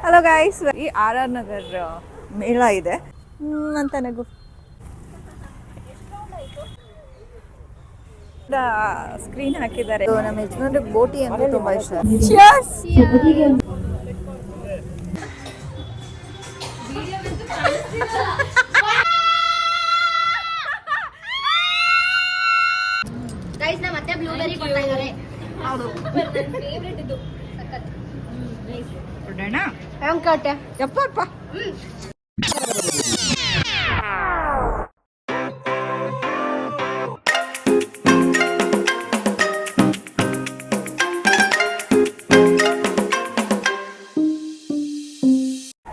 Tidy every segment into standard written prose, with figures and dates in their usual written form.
Hello guys, ಈ R Nagar ಮೇಳ ಇದೆ ಅಂತ ನನಗೂ ಸ್ಕ್ರೀನ್ ಹಾಕಿದ್ದಾರೆ. ನಮ್ಮ ಯಜಮಾನ್ರಿಗೆ ಬೋಟಿ ಅಂದ್ರೆ ತುಂಬಾ ಇಷ್ಟ. ಗೈಸ್ ನಮ್ಮ ಮತ್ತೆ ಬ್ಲೂಬೆರಿ ಕೊಡ್ತಾ ಇದ್ದಾರೆ. ಹೌದು ನನ್ನ ಫೇವರೇಟ್ ಇದು ಸಕ್ಕತ್. ಕೊಡೋಣ ಹೆಂಗ್ ಯಪ್ಪಪ್ಪ.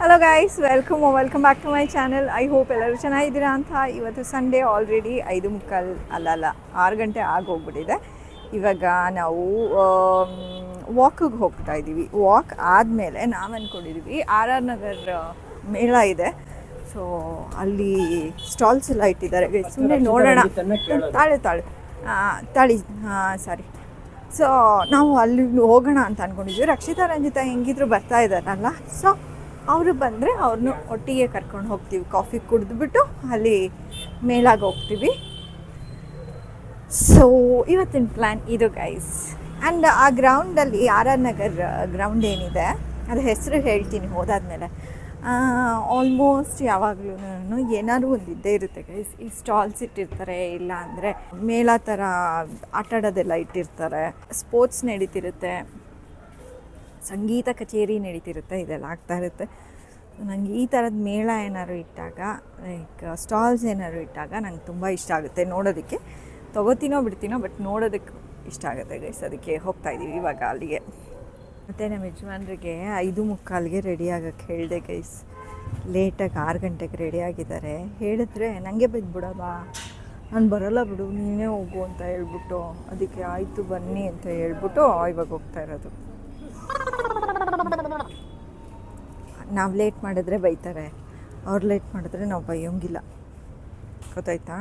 Hello guys, welcome back to my channel. I hope ಎಲ್ಲರೂ ಚೆನ್ನಾಗಿದ್ದೀರಾ ಅಂತ. ಇವತ್ತು ಸಂಡೇ, ಆಲ್ರೆಡಿ 5:45 ಅಲ್ಲ 6 ಗಂಟೆ ಆಗೋಗ್ಬಿಟ್ಟಿದೆ. ಇವಾಗ ನಾವು ವಾಕಿಗೆ ಹೋಗ್ತಾ ಇದ್ದೀವಿ. ವಾಕ್ ಆದಮೇಲೆ ನಾವು ಅಂದ್ಕೊಂಡಿದ್ದೀವಿ ಆರ್ ನಗರ್ ಮೇಳ ಇದೆ, ಸೊ ಅಲ್ಲಿ ಸ್ಟಾಲ್ಸ್ ಎಲ್ಲ ಇಟ್ಟಿದ್ದಾರೆ. ಸುಮ್ಮನೆ ನೋಡೋಣ, ತಾಳಿ ಸಾರಿ. ಸೊ ನಾವು ಅಲ್ಲಿ ಹೋಗೋಣ ಅಂತ ಅಂದ್ಕೊಂಡಿದ್ವಿ. ರಕ್ಷಿತಾ ರಂಜಿತಾ ಹೆಂಗಿದ್ರು ಬರ್ತಾ ಇದ್ದಾರಲ್ಲ, ಸೊ ಅವರು ಬಂದರೆ ಅವ್ರನ್ನೂ ಒಟ್ಟಿಗೆ ಕರ್ಕೊಂಡು ಹೋಗ್ತೀವಿ. ಕಾಫಿ ಕುಡಿದ್ಬಿಟ್ಟು ಅಲ್ಲಿ ಮೇಲಾಗಿ ಹೋಗ್ತೀವಿ. ಸೊ ಇವತ್ತಿನ ಪ್ಲ್ಯಾನ್ ಇದು ಗೈಸ್. ಆ್ಯಂಡ್ ಆ ಗ್ರೌಂಡಲ್ಲಿ ಆರ್ ನಗರ್ ಗ್ರೌಂಡ್ ಏನಿದೆ ಅದು ಹೆಸರು ಹೇಳ್ತೀನಿ ಹೋದಾದ್ಮೇಲೆ. ಆಲ್ಮೋಸ್ಟ್ ಯಾವಾಗಲೂ ಏನಾದರೂ ಒಂದು ಇದ್ದೇ ಇರುತ್ತೆ ಗೈಸ್. ಈ ಸ್ಟಾಲ್ಸ್ ಇಟ್ಟಿರ್ತಾರೆ, ಇಲ್ಲ ಅಂದರೆ ಮೇಳ ಥರ ಆಟಾಡೋದೆಲ್ಲ ಇಟ್ಟಿರ್ತಾರೆ, ಸ್ಪೋರ್ಟ್ಸ್ ನಡೀತಿರುತ್ತೆ, ಸಂಗೀತ ಕಚೇರಿ ನಡೀತಿರುತ್ತೆ, ಇದೆಲ್ಲ ಆಗ್ತಾ ಇರುತ್ತೆ. ನನಗೆ ಈ ಥರದ ಮೇಳ ಏನಾದ್ರು ಇಟ್ಟಾಗ, ಲೈಕ್ ಸ್ಟಾಲ್ಸ್ ಏನಾದ್ರು ಇಟ್ಟಾಗ ನಂಗೆ ತುಂಬ ಇಷ್ಟ ಆಗುತ್ತೆ ನೋಡೋದಕ್ಕೆ. ತೊಗೋತೀನೋ ಬಿಡ್ತೀನೋ, ಬಟ್ ನೋಡೋದಕ್ಕೆ ಇಷ್ಟ ಆಗುತ್ತೆ ಗೈಸ್. ಅದಕ್ಕೆ ಹೋಗ್ತಾಯಿದ್ದೀವಿ ಇವಾಗ ಅಲ್ಲಿಗೆ. ಮತ್ತು ನಮ್ಮ ಯಜಮಾನ್ರಿಗೆ 5:45ಗೆ ರೆಡಿ ಆಗೋಕ್ಕೆ ಹೇಳಿದೆ ಗೈಸ್. ಲೇಟಾಗಿ 6 ಗಂಟೆಗೆ ರೆಡಿ ಆಗಿದ್ದಾರೆ. ಹೇಳಿದ್ರೆ ನನಗೆ ಬಿಡೋದಾ, ನಾನು ಬರೋಲ್ಲ ಬಿಡು, ನೀನೇ ಹೋಗು ಅಂತ ಹೇಳ್ಬಿಟ್ಟು, ಅದಕ್ಕೆ ಆಯಿತು ಬನ್ನಿ ಅಂತ ಹೇಳ್ಬಿಟ್ಟು ಇವಾಗ ಹೋಗ್ತಾ ಇರೋದು. ನಾವು ಲೇಟ್ ಮಾಡಿದ್ರೆ ಬೈತಾರೆ, ಅವ್ರು ಲೇಟ್ ಮಾಡಿದ್ರೆ ನಾವು ಬೈಯೋಂಗಿಲ್ಲ, ಗೊತ್ತಾಯ್ತಾ?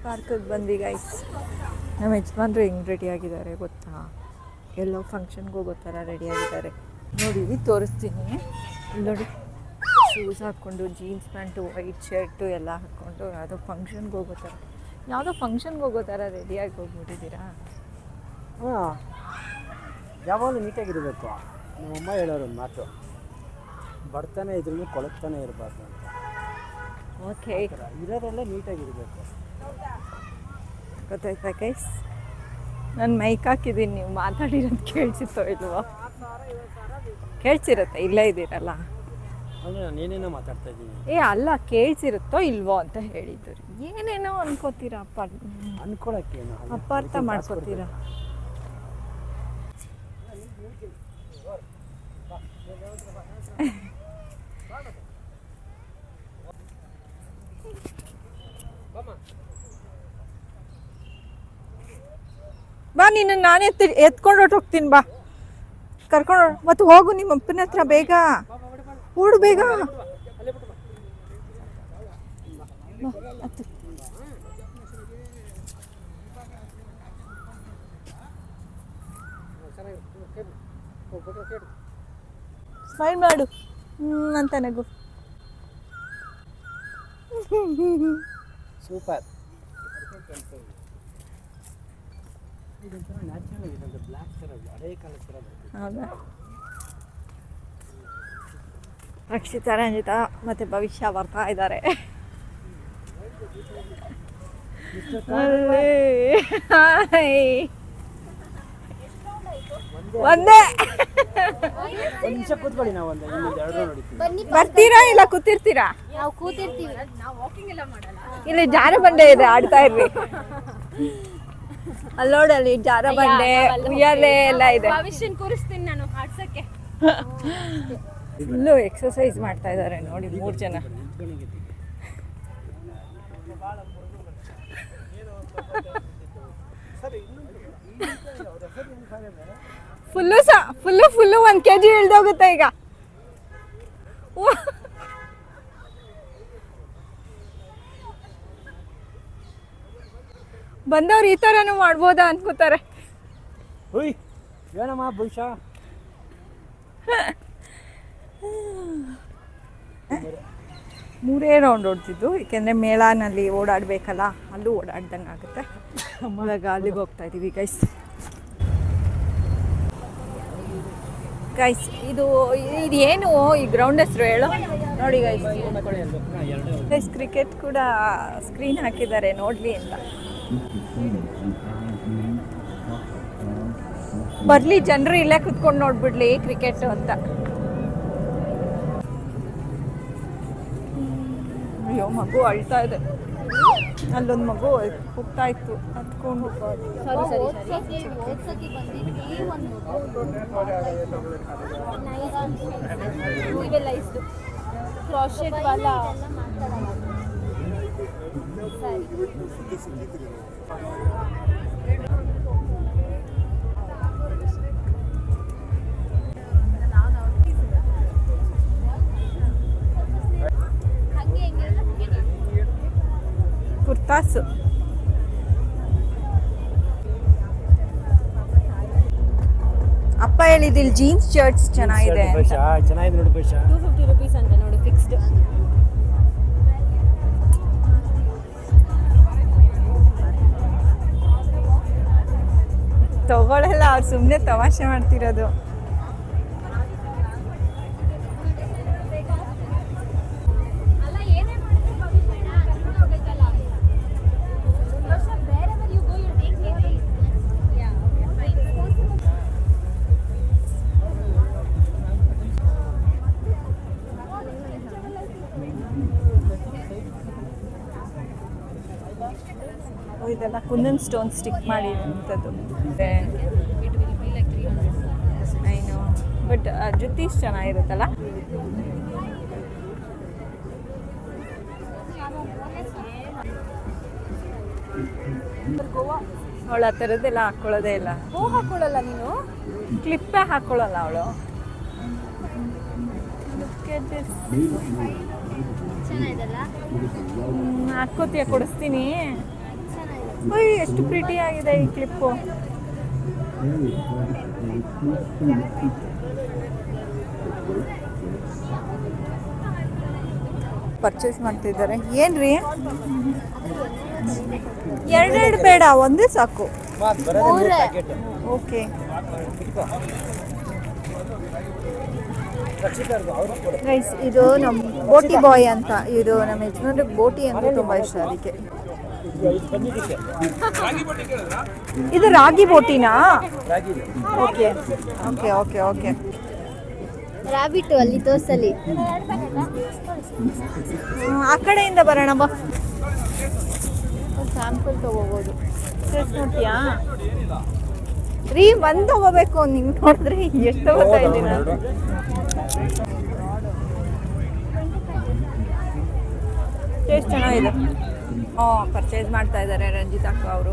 ಪಾರ್ಕಿಗೆ ಬಂದ್ವಿ ಗೈಸ್. ನಮ್ಮ ಯಜಮಾನ್ರು ಹೆಂಗೆ ರೆಡಿ ಆಗಿದ್ದಾರೆ ಗೊತ್ತಾ? ಎಲ್ಲೋ ಫಂಕ್ಷನ್ಗೆ ಹೋಗೋ ಥರ ರೆಡಿ ಆಗಿದ್ದಾರೆ. ನೋಡಿ ತೋರಿಸ್ತೀನಿ. ನೋಡಿ, ಶೂಸ್ ಹಾಕ್ಕೊಂಡು, ಜೀನ್ಸ್ ಪ್ಯಾಂಟು, ವೈಟ್ ಶರ್ಟು ಎಲ್ಲ ಹಾಕ್ಕೊಂಡು ಯಾವುದೋ ಫಂಕ್ಷನ್ಗೆ ಹೋಗೋ ಥರ ರೆಡಿಯಾಗಿ ಹೋಗ್ಬಿಟ್ಟಿದ್ದೀರಾ? ಹಾಂ, ಯಾವಾಗಲೂ ನೀಟಾಗಿರಬೇಕು. ನಮ್ಮಮ್ಮ ಹೇಳೋರು ಒಂದು ಮಾತು, ಬರ್ತಾನೆ ಇದ್ರೂ ಕೊಳಕ್ತಾನೆ ಇರಬಾರ್ದು ಅಂತ. ಓಕೆ, ಇರೋದೆಲ್ಲ ನೀಟಾಗಿರಬೇಕು, ಗೊತ್ತಾಯ್ತಾ ಗೈಸ್? ನಾನು ಮೈಕ್ ಹಾಕಿದ್ದೀನಿ, ನೀವು ಮಾತಾಡಿರೋದು ಕೇಳಿಸುತ್ತೋ ಇಲ್ವೋ? ಕೇಳಿಸಿರುತ್ತೆ, ಇಲ್ಲೇ ಇದ್ದೀರಲ್ಲ. ಅಂದರೆ ನಾನು ಏನೇನೋ ಮಾತಾಡ್ತಾ ಇದ್ದೀನಿ. ಅಲ್ಲ, ಕೇಳಿಸಿರುತ್ತೋ ಇಲ್ವೋ ಅಂತ ಹೇಳಿದ್ದು. ಏನೇನೋ ಅನ್ಕೋತೀರಾ? ಅನ್ಕೊಳಕ್ಕೇನು, ಅಪಾರ್ಥ ಮಾಡ್ಕೋತೀರಾ? ಬಾ, ನೀನು ನಾನೇ ಎತ್ಕೊಂಡು ಹೊರಟೋಗ್ತೀನಿ. ಬಾ, ಕರ್ಕೊಂಡು ಮತ್ತು ಹೋಗು ನಿಮ್ಮ ಅಪ್ಪನ ಹತ್ರ. ಬೇಗ ಓಡು, ಬೇಗ. ಸ್ಮೈಲ್ ಮಾಡು ಅಂತ ನಗು. ಸೂಪರ್. ನ್ಯಾಚುರಲ್ ಆಗಿದೆ, ಬ್ಲ್ಯಾಕ್ ಥರ, ಹಳೇ ಕಾಲದ ಥರ. ಹೌದಾ? ರಕ್ಷಿತಾ ರಂಜಿತಾ ಮತ್ತು ಭವಿಷ್ಯ ಬರ್ತಾ ಇದ್ದಾರೆ. ಒಂದೇ ನಿಮಿಷ ಕೂತ್ಕೊಳ್ಳಿ, ನಾವು ಒಂದು 2 ನೋಡಿದ್ವಿ. ಬರ್ತೀರಾ ಇಲ್ಲ ಕೂತಿರ್ತೀರಾ? ನಾವು ಕೂತಿರ್ತೀವಿ, ನಾವು ವಾಕಿಂಗ್ ಎಲ್ಲ ಮಾಡಲ್ಲ. ಇಲ್ಲಿ ಜಾರ ಬಂಡೆ ಇದೆ, ಆಡ್ತಾ ಇರ್ರಿ. ಅಲ್ಲಿ ನೋಡಲ್ಲಿ ಜಾರ ಬಂಡೆ, ಉಯ್ಯಾಲೆ ಎಲ್ಲ ಇದೆ. ಭವಿಷ್ಯನ್ ಕೂರಿಸ್ತೀನಿ ನಾನು ಆಡ್ಸಕ್ಕೆ. ಫುಲ್ಲು ಎಕ್ಸಸೈಸ್ ಮಾಡ್ತಾ ಇದ್ದಾರೆ ನೋಡಿ 3 ಜನ. ಫುಲ್ಲು 1 kg ಇಳ್ದೋಗುತ್ತೆ ಈಗ. ಬಂದವ್ರು ಈ ಥರನೂ ಮಾಡ್ಬೋದಾ ಅನ್ಕೋತಾರೆ. ಹುಯ್ ಏನಮ್ಮ ಬಹುಶಃ ಮೂರೇ ರೌಂಡ್ ಹೊಡ್ತಿದ್ದು, ಏಕೆಂದರೆ ಮೇಳನಲ್ಲಿ ಓಡಾಡಬೇಕಲ್ಲ, ಅಲ್ಲೂ ಓಡಾಡ್ದಂಗೆ ಆಗುತ್ತೆ. ಇವಾಗ ಅಲ್ಲಿಗೆ ಹೋಗ್ತಾ ಇದ್ದೀವಿ ಗೈಸ್. ಇದು ಏನು ಈ ಗ್ರೌಂಡ್ ಹೆಸರು ಹೇಳು ನೋಡಿ ಗೈಸ್. ಕ್ರಿಕೆಟ್ ಕೂಡ ಸ್ಕ್ರೀನ್ ಹಾಕಿದ್ದಾರೆ ನೋಡಲಿ ಅಂತ. ಬರಲಿ ಜನರು ಇಲ್ಲೇ ಕುತ್ಕೊಂಡು ನೋಡ್ಬಿಡ್ಲಿ ಕ್ರಿಕೆಟ್ ಅಂತ. ಅಯ್ಯೋ ಮಗು ಅಳ್ತಾ ಇದೆ. ಅಲ್ಲೊಂದು ಮಗು ಹೋಗ್ತಾ ಇತ್ತು ಹತ್ಕೊಂಡು. ಕುರ್ತಾಸು ಅಪ್ಪ ಹೇಳಿದಿಲ್ ಜೀನ್ಸ್ ಶರ್ಟ್ಸ್ ಚೆನ್ನಾಗಿದೆ ಅಂತ. ಚೆನ್ನಾಗಿದೆ ನೋಡಿ ಬಹುಶಃ 250 rupees ಅಂತ ನೋಡಿ ಫಿಕ್ಸ್ಡ್. ತಗೊಳ್ಳಲ್ಲ, ಅವ್ರು ಸುಮ್ಮನೆ ತಮಾಷೆ ಮಾಡ್ತಿರೋದು. ಇದೆಲ್ಲ ಕುಂದನ್ ಸ್ಟೋನ್ ಸ್ಟಿಕ್ ಮಾಡಿರುವಂಥದ್ದು. ಐನು ಬಟ್ ಜುತ್ತೀಸ್ ಚೆನ್ನಾಗಿರುತ್ತಲ್ಲ. ಅವಳು ಆ ಥರದ್ದೆಲ್ಲ ಹಾಕ್ಕೊಳ್ಳೋದೇ ಇಲ್ಲ. ಹಾಕೊಳ್ಳಲ್ಲ ನೀನು, ಕ್ಲಿಪ್ಪೇ ಹಾಕ್ಕೊಳ್ಳಲ್ಲ ಅವಳು. ಚೆನ್ನಾಗಿದೆಲ್ಲ ಹಾಕ್ಕೋತೀಯ, ಕೊಡಿಸ್ತೀನಿ. ಓಯ್ ಎಷ್ಟು ಪ್ರಿಟಿ ಆಗಿದೆ ಈ ಕ್ಲಿಪ್ಪು. ಪರ್ಚೇಸ್ ಮಾಡ್ತಿದ್ದಾರೆ. ಏನ್ರಿ ಎರಡೆರಡು ಬೇಡ, ಒಂದೇ ಸಾಕು. ಓಕೆ ಗೈಸ್, ಇದು ನಮ್ಮ ಬೋಟಿ ಬಾಯ್ ಅಂತ. ಇದು ನಮ್ಮ ಯಜಮಾನ್ರಿಗೆ ಬೋಟಿ ಅಂದರೆ ತುಂಬ ಇಷ್ಟ, ಅದಕ್ಕೆ. ಇದು ರಾಗಿ ಬೋಟಿನಾ? Okay okay okay okay. Rabbit ಅಲ್ಲಿ ತೋರ್ಸಲಿ. ಆ ಕಡೆಯಿಂದ ಬರೋಣ ಬಾ. ಸ್ಯಾಂಪಲ್ ತಗೋಬೋದು. ಟೇಸ್ಟ್ ನೋಡ್ತೀಯಾ ರೀ? ಒಂದು ತಗೋಬೇಕು. ನೀವು ನೋಡಿದ್ರೆ ಎಷ್ಟು ತಗೋತಾ ಇದ್ದೀನಿ. ಟೇಸ್ಟ್ ಚೆನ್ನಾಗಿದೆ. ಪರ್ಚೇಸ್ ಮಾಡ್ತಾ ಇದ್ದಾರೆ ರಂಜಿತ್ ಅಕ್ಕ ಅವರು.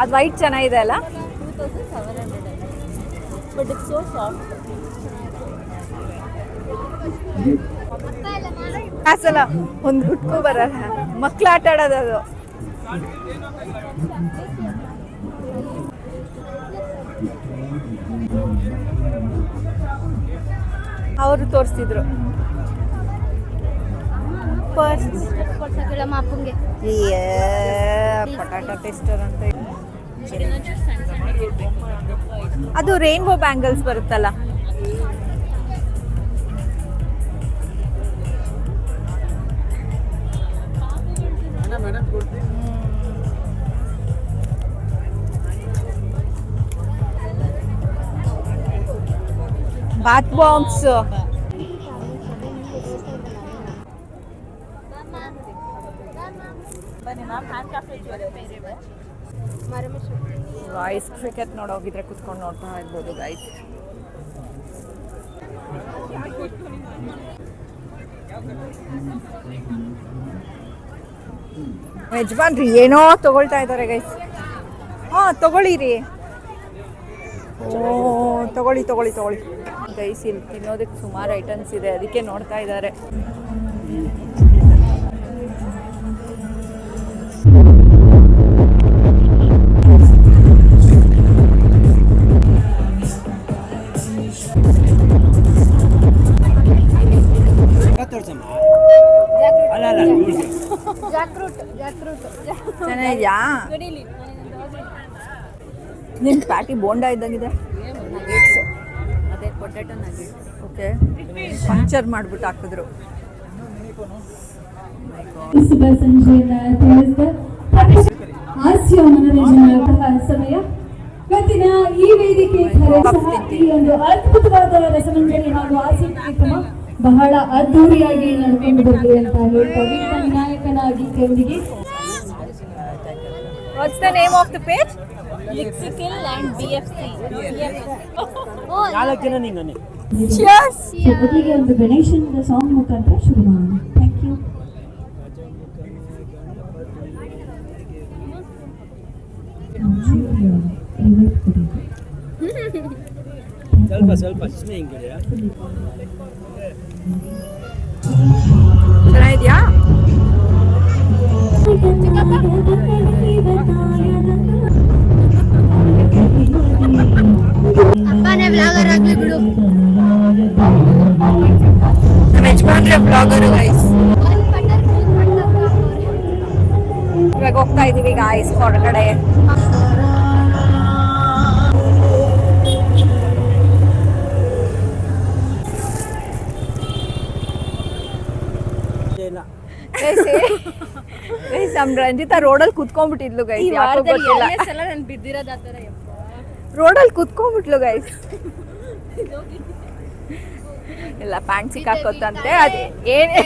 ಅದು ವೈಟ್ ಚೆನ್ನಾಗಿದೆ ಅಲ್ಲ? 2700 ಬಟ್ ಇಟ್ಸ್ ಸೋ ಸಾಫ್ಟ್. ಕಾಸಲ್ಲ, ಒಂದು ಗುಟ್ಕು ಬರಲ್ಲ. ಮಕ್ಳು ಆಟ ಆಡೋದು ಅದು. ಅವರು ತೋರಿಸ್ತಿದ್ರು ಮಾಪಂಗೆ ಪಟಾಟ ಟೆಸ್ಟರ್ ಅಂತ. ಅದು ರೈನ್ಬೋ ಬ್ಯಾಂಗಲ್ಸ್ ಬರುತ್ತಲ್ಲ. ಬಾತ್ ಬಾಂಬ್ಸ್. ಗೈಸ್ ಕ್ರಿಕೆಟ್ ನೋಡೋಗಿದ್ರೆ ಕುತ್ಕೊಂಡು ನೋಡ್ತಾ ಇರ್ಬೋದು ಗೈಸ್. ಯಜಮಾನ್ರಿ ಏನೋ ತಗೊಳ್ತಾ ಇದ್ದಾರೆ ಗೈಸ್. ಹಾಂ ತಗೊಳ್ಳಿರಿ. ಓ ತಗೊಳ್ಳಿ ತಗೊಳ್ಳಿ ತಗೊಳ್ಳಿ. ಗೈಸ್ ಇಲ್ಲಿ ತಿನ್ನೋದಕ್ಕೆ ಸುಮಾರು ಐಟಮ್ಸ್ ಇದೆ, ಅದಕ್ಕೆ ನೋಡ್ತಾ ಇದ್ದಾರೆ. ಚೆನ್ನಾಗಿದ್ಯಾ? ನಿಮ್ಮ ಪ್ಯಾಟಿ ಬೋಂಡ ಇದ್ದಂಗಿದೆ. ಅದೇ ಪೊಟ್ಯಾಟೊ ನಗೆಟ್ಸ್. ಓಕೆ, ಪಂಕ್ಚರ್ ಮಾಡಿಬಿಟ್ಟು ಹಾಕಿದ್ರು. ಶುಭ ಸಂಜೆಯನ್ನ ತಿಳಿಸಿದ ಹಾಸ್ಯ ಮನರಂಜನೆಯ ಸಮಯ. ಇವತ್ತಿನ ಈ ವೇದಿಕೆ ಸಹ ಈ ಒಂದು ಅದ್ಭುತವಾದ ರಸಮಂಜರಿ ಹಾಗೂ ಹಾಸ್ಯ ಕಾರ್ಯಕ್ರಮ ಬಹಳ ಅದ್ದೂರಿಯಾಗಿ ನಡ್ಕೊಂಡು ಬರಲಿ ಅಂತ ಹೇಳ್ತಾ ನಾಯಕನಾಗಿ ಅವರಿಗೆ What's the name of the page? Lixical and BFC. 4 ಜನ ನಿಂಗನೆ. Cheers! ಮೊದಲಿಗೆ ಒಂದು ಗಣೇಶನ ಸಾಂಗ್ ಮುಖಾಂತರ ಶುರು ಮಾಡೋಣ. Thank you. ಸ್ವಲ್ಪ ಸುಮ್ಮನೆ ಹಿಂಗಿದೆಯಾ? ಚೆನ್ನಾಗಿದ್ಯಾ? ಅಪ್ಪನೇ ವ್ಲಾಗರ್ ಆಗ್ಲಿ ಬಿಡು. ನಮ್ಮ ಯಜಮಾನ್ರೆ ಬ್ಲಾಗರು ಗೈಸ್. ಇವಾಗ ಹೋಗ್ತಾ ಇದೀವಿ ಗಾಯ್ಸ್ ಹೊರಗಡೆ. ಗೈಸ್ ನಮ್ ರಂಜಿತಾ ರೋಡಲ್ಲಿ ಕುತ್ಕೊಂಡ್ಬಿಟ್ಟಿದ್ಲು ಗೈಸ್. ಯಾಕೋ ಗೊತ್ತಿಲ್ಲ, ನಾನು ಬಿದ್ದಿರೋದು ಆ ಥರ. ರೋಡಲ್ಲಿ ಕುತ್ಕೊಂಡ್ಬಿಟ್ಲು ಗೈಸ್. ಇಲ್ಲ ಪ್ಯಾಂಟ್ ಸಿಕ್ಕಾಕೋತಂತೆ. ಅದು ಏನೇ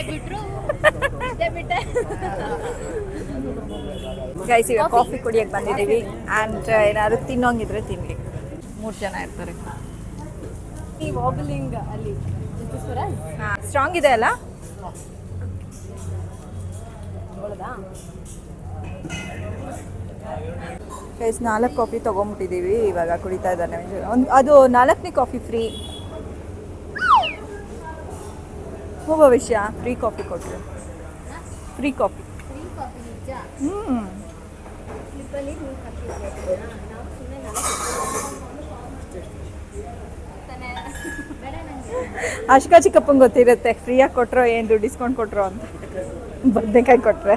ಗೈಸ್ ಈಗ ಕಾಫಿ ಕುಡಿಯಕ್ಕೆ ಬಂದಿದ್ದೀವಿ. ಆ್ಯಂಡ್ ಏನಾದ್ರು ತಿನ್ನೋಂಗಿದ್ರೆ ತಿನ್ಲಿ. 3 ಜನ ಇರ್ತಾರೆ. ವಾಬಲಿಂಗ್ ಅಲ್ಲಿ ಸ್ಟ್ರಾಂಗ್ ಇದೆ ಅಲ್ಲ? ಗೈಸ್ 4 ಕಾಫಿ ತೊಗೊಂಬಿಟ್ಟಿದ್ದೀವಿ. ಇವಾಗ ಕುಡಿತಾ ಇದ್ದಾನೆ. ಅದು 4ನೇ coffee free. Bhavishya free coffee ಕೊಟ್ಟರು. Free coffee. ಅಶ್ಕಾ ಚಿಕ್ಕಪ್ಪಂಗೆ ಗೊತ್ತಿರುತ್ತೆ ಫ್ರೀಯಾಗಿ ಕೊಟ್ಟರೋ ಏನು ಡಿಸ್ಕೌಂಟ್ ಕೊಟ್ಟರೋ ಅಂತ. ಬದನೆಕಾಯಿ ಕೊಟ್ಟರೆ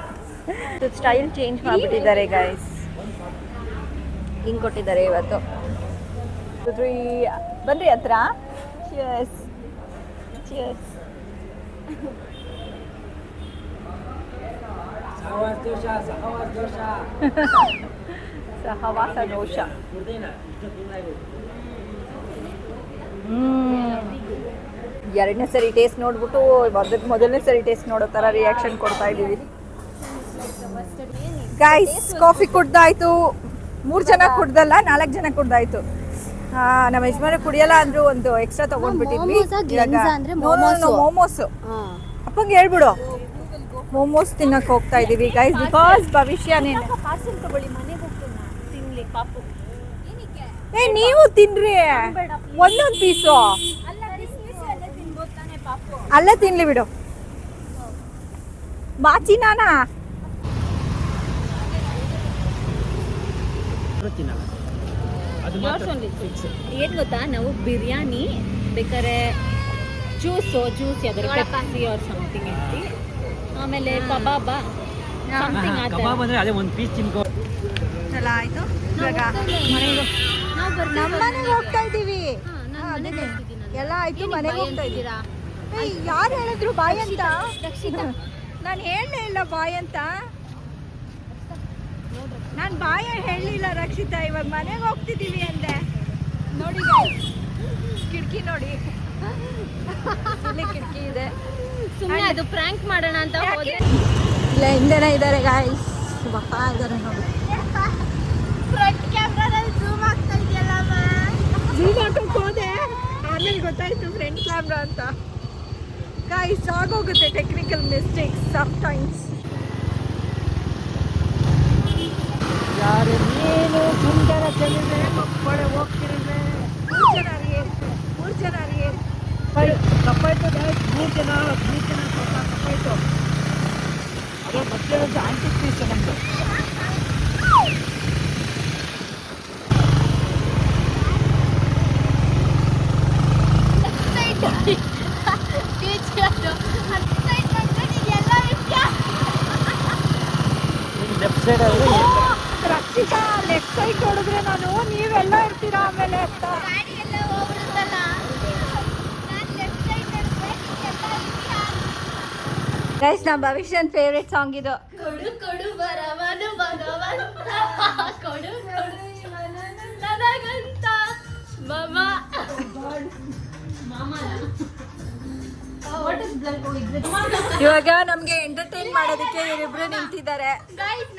ಸ್ಟೈಲ್ ಚೇಂಜ್ ಮಾಡಿಬಿಟ್ಟಿದ್ದಾರೆ ಗೈಸ್. ಹಿಂಗೆ ಕೊಟ್ಟಿದ್ದಾರೆ ಇವತ್ತು. ಬನ್ರಿ ಹತ್ರ. Cheers cheers. ಸಹವಾಸ ದೋಷ. ಎರಡನೇ ಸರಿ ಟೇಸ್ಟ್ ನೋಡ್ಬಿಟ್ಟು ಮೊದಲನೇ ಸರಿ ಟೇಸ್ಟ್ ನೋಡೋ ಥರ ರಿಯಾಕ್ಷನ್ ಕೊಡ್ತಾ ಇದ್ದೀವಿ ಗೈಸ್. ಕಾಫಿ ಕುಡ್ದಾಯ್ತು. 3 ಜನ ಕುಡ್ದಲ್ಲ, 4 ಜನ ಕುಡ್ದಾಯ್ತು. ನಮ್ಮ ಯಜಮಾನ ಕುಡಿಯಲ್ಲ ಅಂದ್ರು ಒಂದು ಎಕ್ಸ್ಟ್ರಾ ತಗೊಂಡ್ಬಿಟ್ಟಿದ್ವಿ. ಮೋಮೋಸ್ ಅಪ್ಪಂಗೆ ಹೇಳ್ಬಿಡು. ಮೋಮೋಸ್ ತಿನ್ನಕ್ಕೆ ಹೋಗ್ತಾ ಇದೀವಿ ಗೈಸ್. ಬಿಕಾಸ್ ಭವಿಷ್ಯನೇ ನೀವು ತಿನ್ರಿ ಒಂದೊಂದು ಪೀಸು. ಅಲ್ಲೇ ತಿನ್ಲಿ ಬಿಡು. ಬಾಚಿ ನಾನಾ ಏನ್ ಗೊತ್ತಾ, ನಾವು ಬಿರಿಯಾನಿ ಬೇಕಾದ್ರೆ ಜ್ಯೂಸ್ ಯಾವ್ದಾರು ಪೆಪ್ಸಿ ಆರ್ ಸಮಥಿಂಗ್ ಇರ್ತಿ. ಆಮೇಲೆ ಕಬಾಬ ಕಬಾಬ್ ಅಂದ್ರೆ ಅದೇ ಒಂದು ಪೀಸ್ ತಿನ್ಕೋ. ಎಲ್ಲ ಆಯ್ತು. ಇವಾಗ ನಮ್ಮನೆಗೆ ಹೋಗ್ತಾ ಇದ್ದೀವಿ. ಎಲ್ಲ ಆಯ್ತು, ಮನೆಗೆ ಹೋಗ್ತಾ ಇದ್ದೀರಾ? ಯಾರು ಹೇಳಿದ್ರು ಬಾಯ್ ಅಂತ? ನಾನು ಹೇಳಲೇ ಇಲ್ಲ ಬಾಯ್ ಅಂತ. ನಾನು ಬಾಯ ಹೇಳಲಿಲ್ಲ ರಕ್ಷಿತಾ. ಇವಾಗ ಮನೆಗೆ ಹೋಗ್ತಿದ್ದೀವಿ ಅಂದೆ. ನೋಡಿ ಕಿಟಕಿ ನೋಡಿ, ಇಲ್ಲಿ ಕಿಟಕಿ ಇದೆ. ಸುಮ್ಮನೆ ಅದು ಪ್ರ್ಯಾಂಕ್ ಮಾಡೋಣ ಅಂತ ಹೋದೆ. ಇಲ್ಲ ಹಿಂದೆನೇ ಇದ್ದಾರೆ ಗಾಯ್ಸ್. ಬಪ್ಪಾ ಇದ್ದಾರೆ ನೋಡಿ. ಫ್ರಂಟ್ ಕ್ಯಾಮ್ರಾದಲ್ಲಿ ಝೂಮ್ ಆಗ್ತಾ ಇದೆಯಲ್ಲ. ಝೂಮ್ ಹಾಕಕ್ಕೆ ಹೋದೆ, ಆಮೇಲೆ ಗೊತ್ತಾಯ್ತು ಫ್ರಂಟ್ ಕ್ಯಾಮ್ರಾ ಅಂತ. ಗಾಯ್ಸ್ ಆಗೋಗುತ್ತೆ ಟೆಕ್ನಿಕಲ್ ಮಿಸ್ಟೇಕ್ಸ್ ಸಮ್ಟೈಮ್ಸ್. ಯಾರು ನೀನು ಸುಂದರ ಚೆಲ್ಲಿದೆ ಮಕ್ಕಳು ಹೋಗ್ತಿರಿದೆ. 3 ಜನ ರೀ ಕಪ್ಪಾಯ್ತು ಗೈಸ್, 3 ಜನ ಸ್ವಲ್ಪ ಕಪ್ಪಾಯ್ತು. ಅದ್ರ ಮಧ್ಯೆ ಒಂದು ಆಂಟಿಕ್ ಪೀಸ್ ನಮ್ದು. ಲೆಫ್ಟ್ ಸೈಡ್ ಅಲ್ಲಿ ರಕ್ಷಿತಾ ಲೆಫ್ಟ್ ಸೈಡ್ ನೋಡಿದ್ರೆ ನಾನು ನೀವೆಲ್ಲ ಇರ್ತೀರಾ ಆಮೇಲೆ ಅಂತ. ಗೈಸ್ ನಮ್ಮ ಭವಿಷ್ಯನ್ ಫೇವ್ರೆಟ್ ಸಾಂಗ್ ಇದು. ಕೊಡು ಕೊಡು ಬರವನು ಭಗವಂತ ಕೊಡು ಕೊಡು ಇವನನ್ನು ನನಗಂತ ಮಮ ಇವಾಗ ನಮ್ಗೆ ಎಂಟರ್ಟೈನ್ ಮಾಡೋದಕ್ಕೆ ಇವರಿಬ್ರು ನಿಂತಿದ್ದಾರೆ. ಗೈಸ್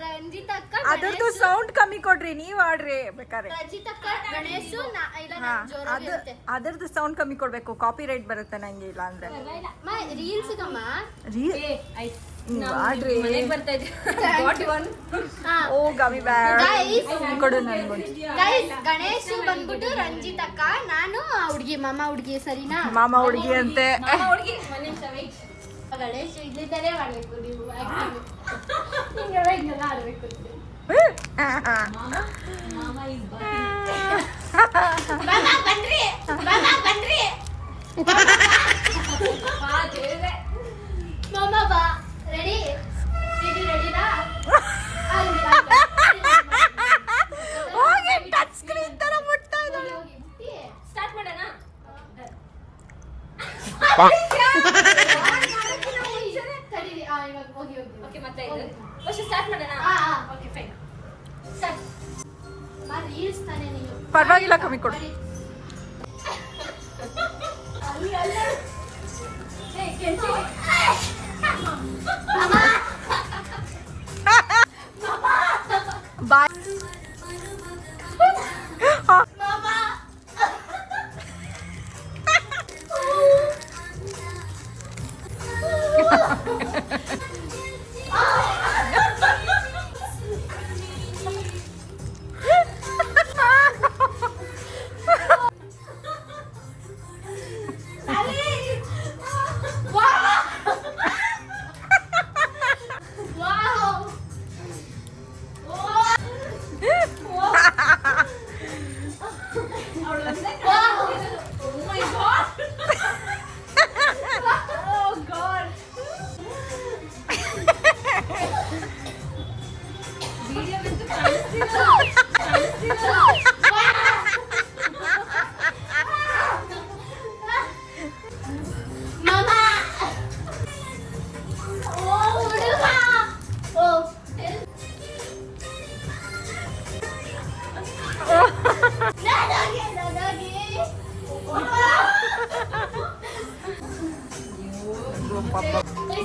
ರಂಜಿತ್ ಅಕ್ಕ ಅದ್ರದ್ದು ಸೌಂಡ್ ಕಮ್ಮಿ ಕೊಡ್ರಿ, ನೀವ್ ಆಡ್ರಿ ಬೇಕಾರೆ. ರಂಜಿತ್ ಅಕ್ಕ ಗಣೇಶು ಅದ್ರದ್ದು ಸೌಂಡ್ ಕಮ್ಮಿ ಕೊಡ್ಬೇಕು, ಕಾಪಿ ರೈಟ್ ಬರುತ್ತೆ ನಂಗೆ ಇಲ್ಲ ಅಂದ್ರೆ. ರೀಲ್ಸ್ ಗಮ್ಮ ಆಡ್ರಿ ಓ ಗವಿ ಬ್ಯಾಡ್ ಕೊಡು ನನ್ಗೊಂದು. ಗೈಸ್ ಗಣೇಶ್ ಬಂದ್ಬಿಟ್ಟು ರಂಜಿತ್ ಅಕ್ಕ, ನಾನು ಹುಡ್ಗಿ ಮಾಮ ಹುಡ್ಗಿ ಸರಿನಾ? ಮಾಮ ಹುಡ್ಗಿ ಅಂತೆ. ಗಣೇಶ್ ಇಲ್ಲಿಂದಲೇ ಮಾಡ್ಬೇಕು ನೀವು, ಹಿಂಗೆಲ್ಲ ಆಡ್ಬೇಕು. ಬನ್ರಿ ಬನ್ರಿ ಮಾಮ ಬಾ. ರೆಡಿ ರೆಡಿನಾ? ಹೋಗಿ ಟಚ್ ಸ್ಕ್ರೀನ್ ತರ ಮುಟ್ತಾ ಇದ್ದಾಳೆ. ಸ್ಟಾರ್ಟ್ ಮಾಡೋಣ. ತಡೀರಿ, ಇವಾಗ ಹೋಗಿ ಓಕೆ ಮತ್ತೆ ಸ್ಟಾರ್ಟ್ ಮಾಡೋಣ. Okay fine start. ರೀಲ್ಸ್ ತಾನೇ ನೀವು? ಪರವಾಗಿಲ್ಲ, ಕಮ್ಮಿ ಕೊಡು. ಬಾಯ್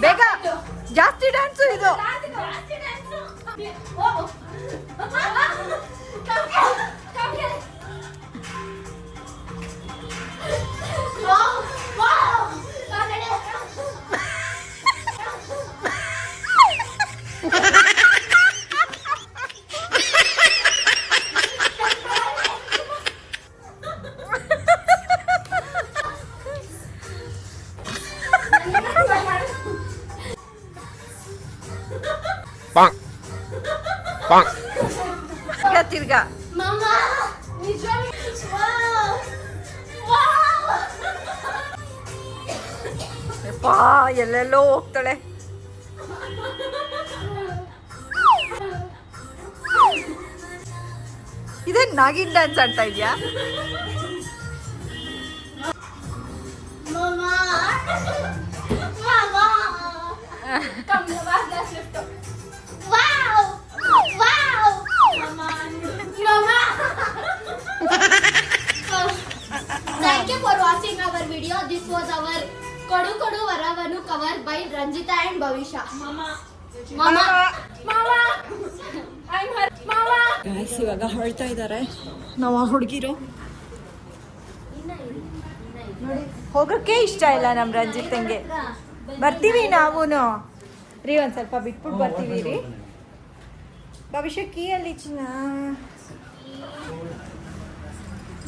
ಬೇಗ ಜಾಸ್ತಿ ಡ್ಯಾನ್ಸು ಇದು. ತಿರ್ಗಾ ಎಲ್ಲೆಲ್ಲೋ ಹೋಗ್ತಾಳೆ. ಇದೇ ನಾಗಿನ್ ಡ್ಯಾನ್ಸ್ ಆಡ್ತಾ ಇದ್ಯಾ? Thank you for watching our video. This was our Kodu Kodu Varavanu cover by Ranjita and Bhavisha. Mama. I'm her mama. Guys ಇವಾಗ ಹೊರಡ್ತಾ ಇದ್ದಾರೆ ನಾವು ಹುಡುಗಿರು. ನೋಡಿ ಹೋಗಕ್ಕೆ ಇಷ್ಟ ಇಲ್ಲ ನಮ್ಮ ರಂಜಿತಂಗೆ. ಬರ್ತೀವಿ ನಾವೂನು ರೀ, ಒಂದು ಸ್ವಲ್ಪ ಬಿಟ್ಬಿಟ್ಟು ಬರ್ತೀವಿ ರೀ. ಭವಿಷ್ಯ ಕೀಯಲ್ಲಿ ಚಿನ್ನ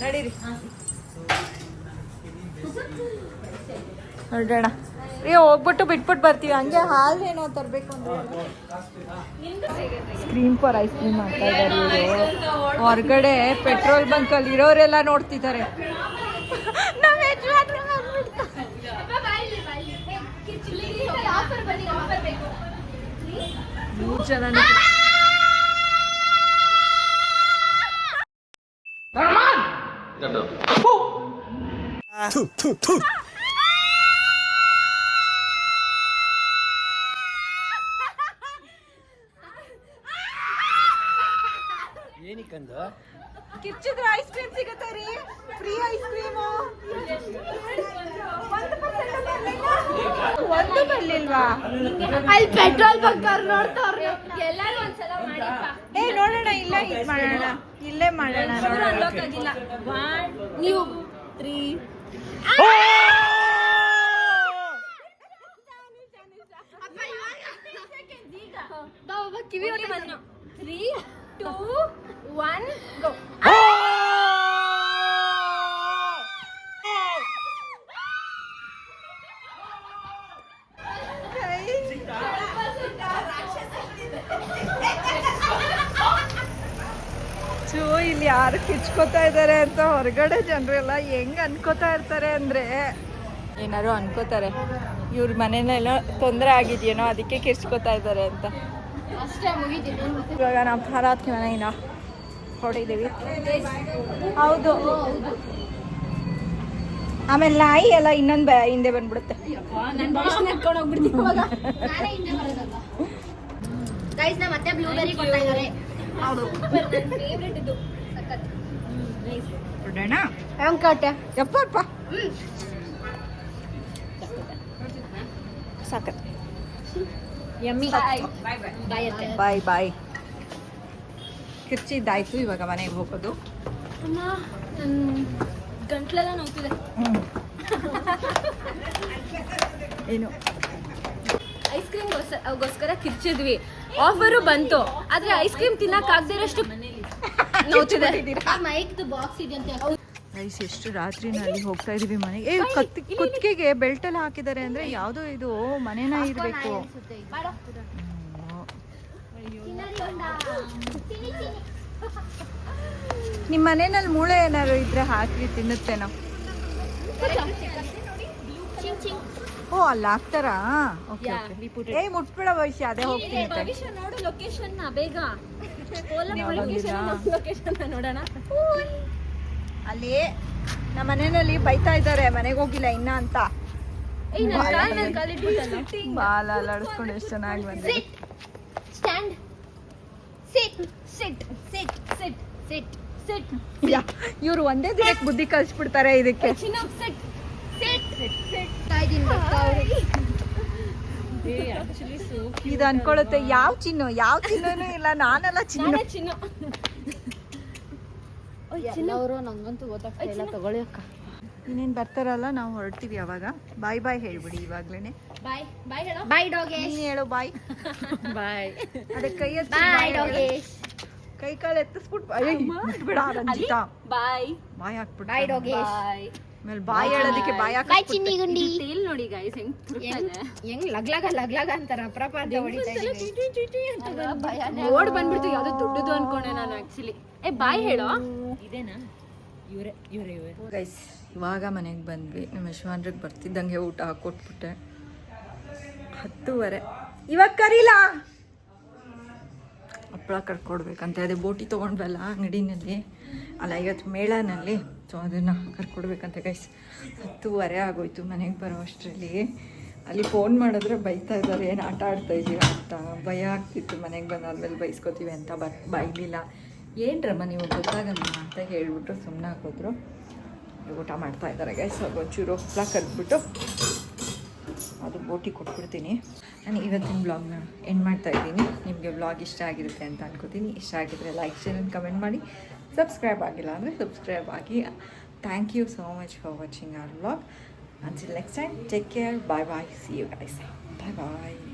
ನಡೀರಿ. ಹೊರಡೋಣ ರೀ, ಹೋಗ್ಬಿಟ್ಟು ಬಿಟ್ಬಿಟ್ಟು ಬರ್ತೀವಿ. ಹಂಗೆ ಹಾಲು ಏನೋ ತರಬೇಕು ಅಂದ್ರೆ ಸ್ಕ್ರೀಮ್ ಫಾರ್ ಐಸ್ ಕ್ರೀಮ್ ಮಾಡ್ತಾ ಇದ್ದಾರೆ ಇವರು. ಹೊರಗಡೆ ಪೆಟ್ರೋಲ್ ಬಂಕಲ್ಲಿ ಇರೋರೆಲ್ಲ ನೋಡ್ತಿದ್ದಾರೆ. ನಮ್ಮ ಯಜಮಾನ್ರು ಬಂದ್ಬಿಡ್ತಾರೆ. ಮೂರು ಜನ ಏನಕ್ಕಂದು ಕಿರ್ಚಿದ್ರೆ ಐಸ್ ಕ್ರೀಮ್ ಸಿಗುತ್ತೆ ರೀ, ಫ್ರೀ ಐಸ್ ಕ್ರೀಮು. ಒಂದು ಬರ್ಲಿಲ್ವಾ? ಅಲ್ಲಿ ಪೆಟ್ರೋಲ್ ಬಂಕರ್ ನೋಡ್ತಾವ್ರೆ. ಎಲ್ಲರೂ ಒಂದ್ಸಲ ಮಾಡಿಪ್ಪ. ಏ ನೋಡೋಣ, ಇಲ್ಲ ಇದು ಮಾಡೋಣ, ಇಲ್ಲೇ ಮಾಡೋಣ. ಅನ್ಲಾಕ್ ಆಗಿಲ್ಲ. 1 ನೀವು 3 ಕಿವಿ 3 2 1 ಗೋ. ಚೋ, ಇಲ್ಲಿ ಯಾರು ಕಿಚ್ಕೋತಾ ಇದ್ದಾರೆ ಅಂತ ಹೊರಗಡೆ ಜನರೆಲ್ಲ ಹೆಂಗ್ ಅನ್ಕೋತಾ ಇರ್ತಾರೆ ಅಂದ್ರೆ, ಏನಾರು ಅನ್ಕೋತಾರೆ ಇವ್ರ ಮನೆಯಲ್ಲೆಲ್ಲ ತೊಂದರೆ ಆಗಿದೆಯೇನೋ ಅದಕ್ಕೆ ಕಿರ್ಚ್ಕೋತಾ ಇದ್ದಾರೆ ಅಂತ. ಅಷ್ಟೇ ಮುಗಿತೀನಿ. ಇವಾಗ ನಾವು ಭಾರತ್ಗೆ ಮನೆಯಿಂದ ಹೊರಟಿದ್ದೀವಿ. ಹೌದು, ಆಮೇಲೆ ನಾಯಿ ಎಲ್ಲ ಇನ್ನೊಂದು ಹಿಂದೆ ಬಂದ್ಬಿಡುತ್ತೆ. ಗೈಸ್ ನಮ್ಮ ಮತ್ತೆ ಬ್ಲೂಬೆರಿ ಕೊಡ್ತಾ ಇದ್ದಾರೆ. ಹೌದು, ಫೇವರೇಟ್ ಇದು. ಸಖತ್ ಹೊರಡೋಣ. ಹೆಂಗ್ ಕಟ್ಟೆ ಯಪ್ಪಪ್ಪ ಸಾಕತ್. ಯಮ್ಮಿ. ಬಾಯ್ ಬಾಯ್. ಬಾಯ್ ಬಾಯ್. ಕಿರ್ಚಿದ್ದಾಯ್ತು, ಇವಾಗ ಮನೆಗೆ ಹೋಗೋದು. ಅಮ್ಮ ನನ್ನ ಗಂಟ್ಲೆಲ್ಲ ನೋವ್ತಿದೆ. ಏನು ಐಸ್ ಕ್ರೀಮ್ ಗೋಸ್ಕರ ಕಿರ್ಚಿದ್ವಿ. ಆಫರು ಬಂತು, ಆದ್ರೆ ಐಸ್ ಕ್ರೀಮ್ ತಿನ್ನಕ್ ಆಗದಿರೋಷ್ಟು ನೋವ್ತಿದೆ. ಮೈಕ್ದು ಬಾಕ್ಸ್ ಇದೆ ಅಂತ. ರೈಸ್ ಎಷ್ಟು ರಾತ್ರಿನಲ್ಲಿ ಹೋಗ್ತಾ ಇದೀವಿ ಮನೆಗೆ. ಕುತ್ತಿಗೆಗೆ ಬೆಲ್ಟ್ ಎಲ್ಲ ಹಾಕಿದ್ದಾರೆ ಅಂದ್ರೆ ಯಾವ್ದೋ ಇದು ಮನೆನ ಇರ್ಬೇಕು. ನಿಮ್ಮ ಮನೆಯಲ್ಲಿ ಮೂಳೆ ಏನಾದ್ರು ಇದ್ರೆ ಹಾಕಿ ತಿನ್ನುತ್ತೇನೋ. ಓ, ಅಲ್ಲಿ ಹಾಕ್ತಾರಾ? Okay okay. ಏ ಮುಟ್ಬಿಡ ಭವಿಷ್ಯ, ಅದೇ ಹೋಗ್ತೀನಿ. ಭವಿಷ್ಯ ನೋಡು ಲೊಕೇಶನ್ ಬೇಗ. ಲೊಕೇಶನ್ ನೋಡೋಣ. ಅಲ್ಲಿ ನಮ್ಮ ಮನೆಯಲ್ಲಿ ಬೈತಾ ಇದ್ದಾರೆ ಮನೆಗೆ ಹೋಗಿಲ್ಲ ಇನ್ನ ಅಂತ. ಬಾಲ ಅಲ್ಲಾಡಿಸ್ಕೊಂಡು ಎಷ್ಟು ಚೆನ್ನಾಗಿ ಬಂದಿದೆ. ಸ್ಟ್ಯಾಂಡ್, ಸಿಟ್ ಸಿಟ್ ಸಿಟ್ ಸಿಟ್ ಸಿಟ್ ಸಿಟ್. ಇವ್ರು ಒಂದೇ ದಿನಕ್ಕೆ ಬುದ್ಧಿ ಕಲಿಸ್ಬಿಡ್ತಾರೆ ಇದಕ್ಕೆ. ಸಿಟ್ ಸಿಟ್ ಸಿಟ್. ಇದು ಅನ್ಕೊಳ್ಳುತ್ತೆ ಯಾವ ಚಿನ್ನೂ ಇಲ್ಲ, ನಾನೆಲ್ಲ ಚಿನ್ನ. ಅವರು ನಂಗಂತೂ ಗೊತ್ತಾಗ್ತಾ ಇಲ್ಲ. ತಗೊಳ್ಳಿ ಅಕ್ಕ. ಇನ್ನೇನು ಬರ್ತಾರಲ್ಲ, ನಾವು ಹೊರಡ್ತೀವಿ. ಅವಾಗ ಬಾಯ್ ಬಾಯ್ ಹೇಳ್ಬಿಡಿ ಇವಾಗ್ಲೇನೆ. ಬಾಯ್ ಬಾಯ್ ಹೇಳು. ಬಾಯ್ ಡೋಗೇಶ್. ನೀನು ಹೇಳು ಬಾಯ್. ಬಾಯ್. ಅದೇ ಕೈ ಬಾಯ್ ಡೋಗೇಶ್. ಕೈ ಕಾಲು ಎತ್ತಿಸ್ಬಿಟ್ಟು ಬಿಡ ರಂಜಿತಾ. ಬಾಯ್ ಬಾಯ್ ಹಾಕ್ಬಿಟ್ಟು. ಬಾಯ್ ಡೋಗೇಶ್. ಆಮೇಲೆ ಬಾಯ್ ಹೇಳೋದಕ್ಕೆ ಬಾಯ್ ಬಾಯ್ ಚಿನ್ನಿ ಗುಂಡಿ. ಟೇಲ್ ನೋಡಿ ಗೈಸ್ ಹೆಂಗ್ ಲಗ್ಲಾಗ ಅಂತಾರ ಅಪ್ರಪ ಅಂತ ಹೊಡಿತಾ ಓಡ್ ಬಂದ್ಬಿಡ್ತು. ಯಾವ್ದೋ ದೊಡ್ಡದು ಅನ್ಕೊಂಡೆ ನಾನು ಆಕ್ಚುಲಿ. ಬಾಯ್ ಹೇಳೋ. ಇದೇನಾ? ಇವರೇ ಗೈಸ್, ಇವಾಗ ಮನೆಗೆ ಬಂದ್ವಿ. ನಮ್ಮ ಯಶವಂದ್ರಿಗೆ ಬರ್ತಿದ್ದಂಗೆ ಊಟ ಹಾಕೊಟ್ಬಿಟ್ಟೆ. 10:30. ಇವಾಗ ಕರೀಲಾ? ಹಪ್ಪಳ ಕರ್ಕೊಡ್ಬೇಕಂತೆ. ಅದೇ ಬೋಟಿ ತೊಗೊಂಡ್ವಲ್ಲ ಅಂಗಡಿನಲ್ಲಿ, ಅಲ್ಲ ಇವತ್ತು ಮೇಳನಲ್ಲಿ, ಸೊ ಅದನ್ನು ಕರ್ಕೊಡ್ಬೇಕಂತೆ ಗೈಸ್. 10:30 ಆಗೋಯ್ತು ಮನೆಗೆ ಬರೋ ಅಷ್ಟರಲ್ಲಿ. ಅಲ್ಲಿ ಫೋನ್ ಮಾಡಿದ್ರೆ ಬೈತಾ ಇದ್ದಾರೆ, ಏನು ಆಟ ಆಡ್ತಾ ಇದ್ದೀರಾ ಅಂತ. ಭಯ ಆಗ್ತಿತ್ತು ಮನೆಗೆ ಬಂದಾದ್ಮೇಲೆ ಬೈಸ್ಕೊತೀವಿ ಅಂತ. ಬೈಲಿಲ್ಲ. ಏನ್ರಮ್ಮ ನೀವು ಗೊತ್ತಾಗಲ್ಲ ಅಂತ ಹೇಳ್ಬಿಟ್ಟು ಸುಮ್ಮನೆ ಹಾಕೋದ್ರು. ಊಟ ಮಾಡ್ತಾ ಇದ್ದಾರೆ ಗೈಸ್. ಒಂಚೂರು ಹಪ್ಪಳ ಕರೆದ್ಬಿಟ್ಟು ಅದು ಬೋಟಿ ಕೊಟ್ಬಿಡ್ತೀನಿ. ನಾನು ಇವತ್ತಿನ ಬ್ಲಾಗ್ನ ಎಂಡ್ ಮಾಡ್ತಾ ಇದ್ದೀನಿ. ನಿಮಗೆ ಬ್ಲಾಗ್ ಇಷ್ಟ ಆಗಿರುತ್ತೆ ಅಂತ ಅನ್ಕೋತೀನಿ. ಇಷ್ಟ ಆಗಿದ್ರೆ ಲೈಕ್, ಶೇರ್ ಆ್ಯಂಡ್ ಕಮೆಂಟ್ ಮಾಡಿ. ಸಬ್ಸ್ಕ್ರೈಬ್ ಆಗಿಲ್ಲ ಅಂದರೆ ಸಬ್ಸ್ಕ್ರೈಬ್ ಆಗಿ. Thank you so much for watching our blog. Until next time, take care. Bye bye. See you guys. Bye bye.